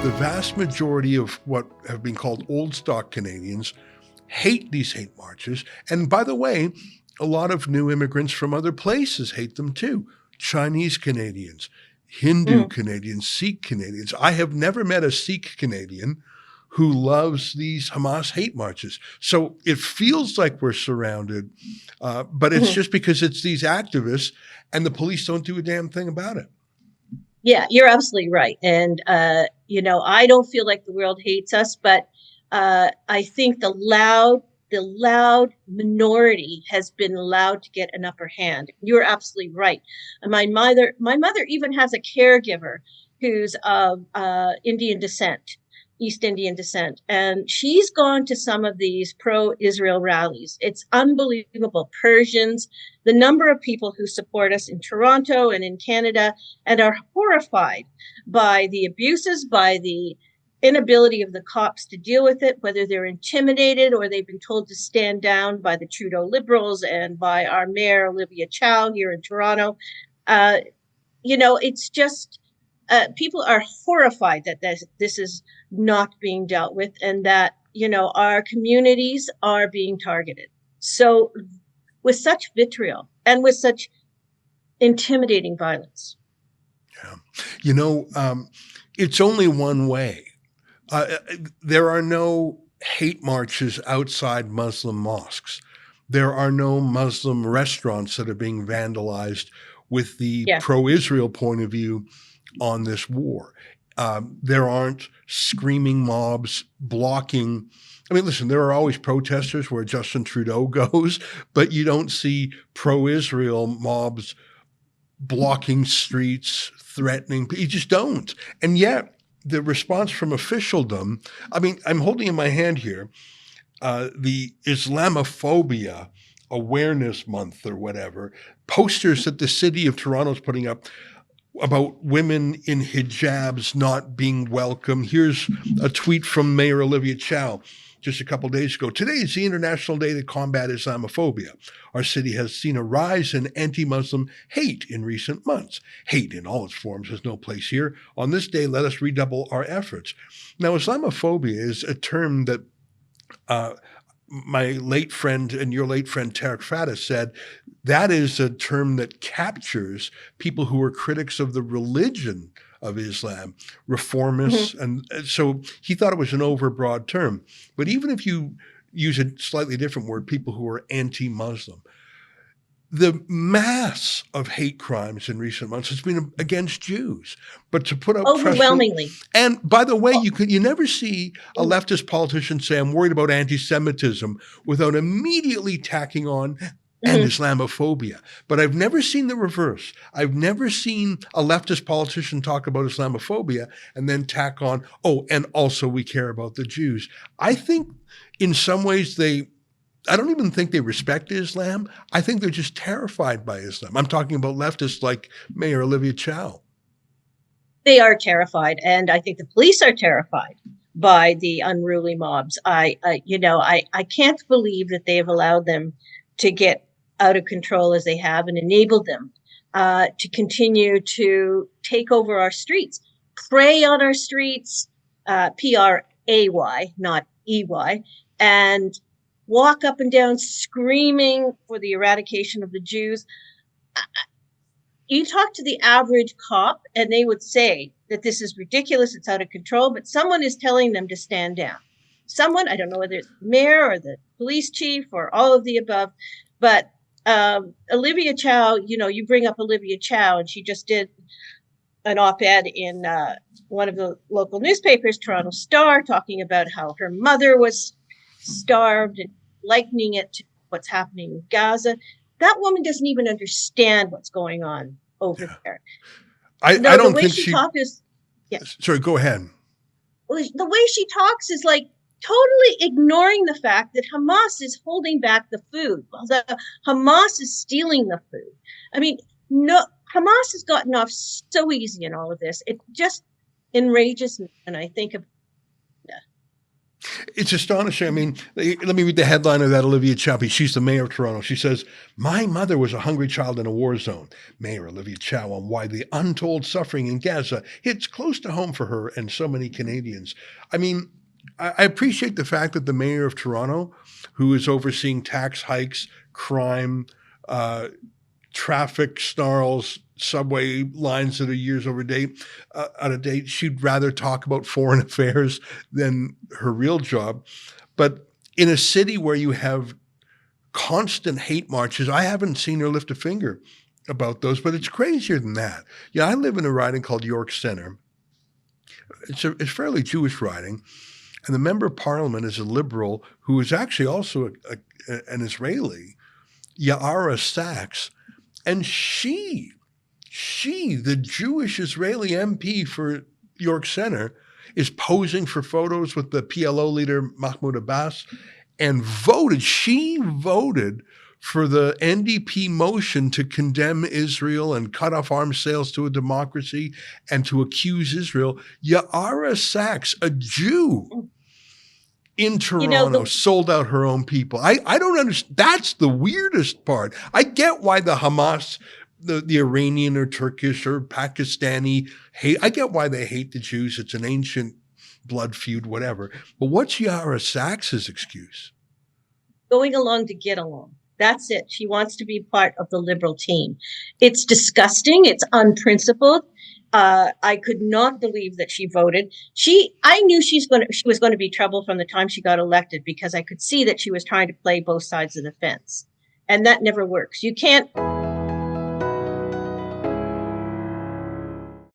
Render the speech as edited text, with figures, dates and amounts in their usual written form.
the vast majority of what have been called old stock Canadians hate these hate marches. And by the way, a lot of new immigrants from other places hate them too. Chinese Canadians, Hindu Canadians, Sikh Canadians. I have never met a Sikh Canadian who loves these Hamas hate marches. So it feels like we're surrounded, but it's just because it's these activists and the police don't do a damn thing about it. Yeah, you're absolutely right. And, I don't feel like the world hates us, but I think the loud minority has been allowed to get an upper hand. You're absolutely right. And my mother even has a caregiver who's of Indian descent, East Indian descent. And she's gone to some of these pro-Israel rallies. It's unbelievable. Persians, the number of people who support us in Toronto and in Canada and are horrified by the abuses, by the inability of the cops to deal with it, whether they're intimidated or they've been told to stand down by the Trudeau Liberals and by our mayor, Olivia Chow, here in Toronto. It's just people are horrified that this is not being dealt with and that, our communities are being targeted. So with such vitriol and with such intimidating violence. Yeah. It's only one way. There are no hate marches outside Muslim mosques. There are no Muslim restaurants that are being vandalized with the pro-Israel point of view on this war. There aren't screaming mobs blocking. I mean, listen, there are always protesters where Justin Trudeau goes, but you don't see pro-Israel mobs blocking streets, threatening. You just don't. And yet, the response from officialdom, I mean, I'm holding in my hand here the Islamophobia Awareness Month or whatever, posters that the city of Toronto is putting up about women in hijabs not being welcome. Here's a tweet from Mayor Olivia Chow just a couple of days ago. Today is the International Day to Combat Islamophobia. Our city has seen a rise in anti-Muslim hate in recent months. Hate in all its forms has no place here. On this day, let us redouble our efforts. Now, Islamophobia is a term that my late friend and your late friend Tarek Fata said that is a term that captures people who are critics of the religion of Islam, reformists. And so he thought it was an overbroad term. But even if you use a slightly different word, people who are anti-Muslim, the mass of hate crimes in recent months has been against Jews. But to put out overwhelmingly. And by the way, you never see a leftist politician say, I'm worried about anti-Semitism without immediately tacking on and Islamophobia. But I've never seen the reverse. I've never seen a leftist politician talk about Islamophobia and then tack on, and also we care about the Jews. I think in some ways I don't even think they respect Islam. I think they're just terrified by Islam. I'm talking about leftists like Mayor Olivia Chow. They are terrified, and I think the police are terrified by the unruly mobs. I can't believe that they have allowed them to get out of control as they have and enabled them to continue to take over our streets, prey on our streets, P-R-A-Y, not E-Y, and walk up and down screaming for the eradication of the Jews. You talk to the average cop and they would say that this is ridiculous, it's out of control, but someone is telling them to stand down. Someone, I don't know whether it's the mayor or the police chief or all of the above, but Olivia Chow, you bring up Olivia Chow, and she just did an op-ed in one of the local newspapers, Toronto Star, talking about how her mother was starved and likening it to what's happening in Gaza. That woman doesn't even understand what's going on over there. I don't think she talks is, Sorry, go ahead. The way she talks is like totally ignoring the fact that Hamas is holding back the food. Hamas is stealing the food. I mean, no, Hamas has gotten off so easy in all of this. It just enrages me when I think of It's astonishing. I mean, let me read the headline of that Olivia Chow. She's the mayor of Toronto. She says, "My mother was a hungry child in a war zone." Mayor Olivia Chow on why the untold suffering in Gaza hits close to home for her and so many Canadians. I mean, I appreciate the fact that the mayor of Toronto, who is overseeing tax hikes, crime, uh, traffic snarls, subway lines that are years out of date. She'd rather talk about foreign affairs than her real job. But in a city where you have constant hate marches, I haven't seen her lift a finger about those, but it's crazier than that. Yeah, I live in a riding called York Center. It's fairly Jewish riding, and the member of parliament is a liberal who is actually also an Israeli, Ya'ara Sachs. And she, the Jewish Israeli MP for York Center, is posing for photos with the PLO leader Mahmoud Abbas and she voted for the NDP motion to condemn Israel and cut off arms sales to a democracy and to accuse Israel. Ya'ara Sachs, a Jew in Toronto, sold out her own people. I don't understand. That's the weirdest part. I get why the Hamas, the Iranian or Turkish or Pakistani hate. I get why they hate the Jews. It's an ancient blood feud, whatever. But what's Ya'ara Sachs's excuse? Going along to get along. That's it. She wants to be part of the Liberal team. It's disgusting. It's unprincipled. I could not believe that she voted. I knew she was going to be trouble from the time she got elected, because I could see that she was trying to play both sides of the fence, and that never works. You can't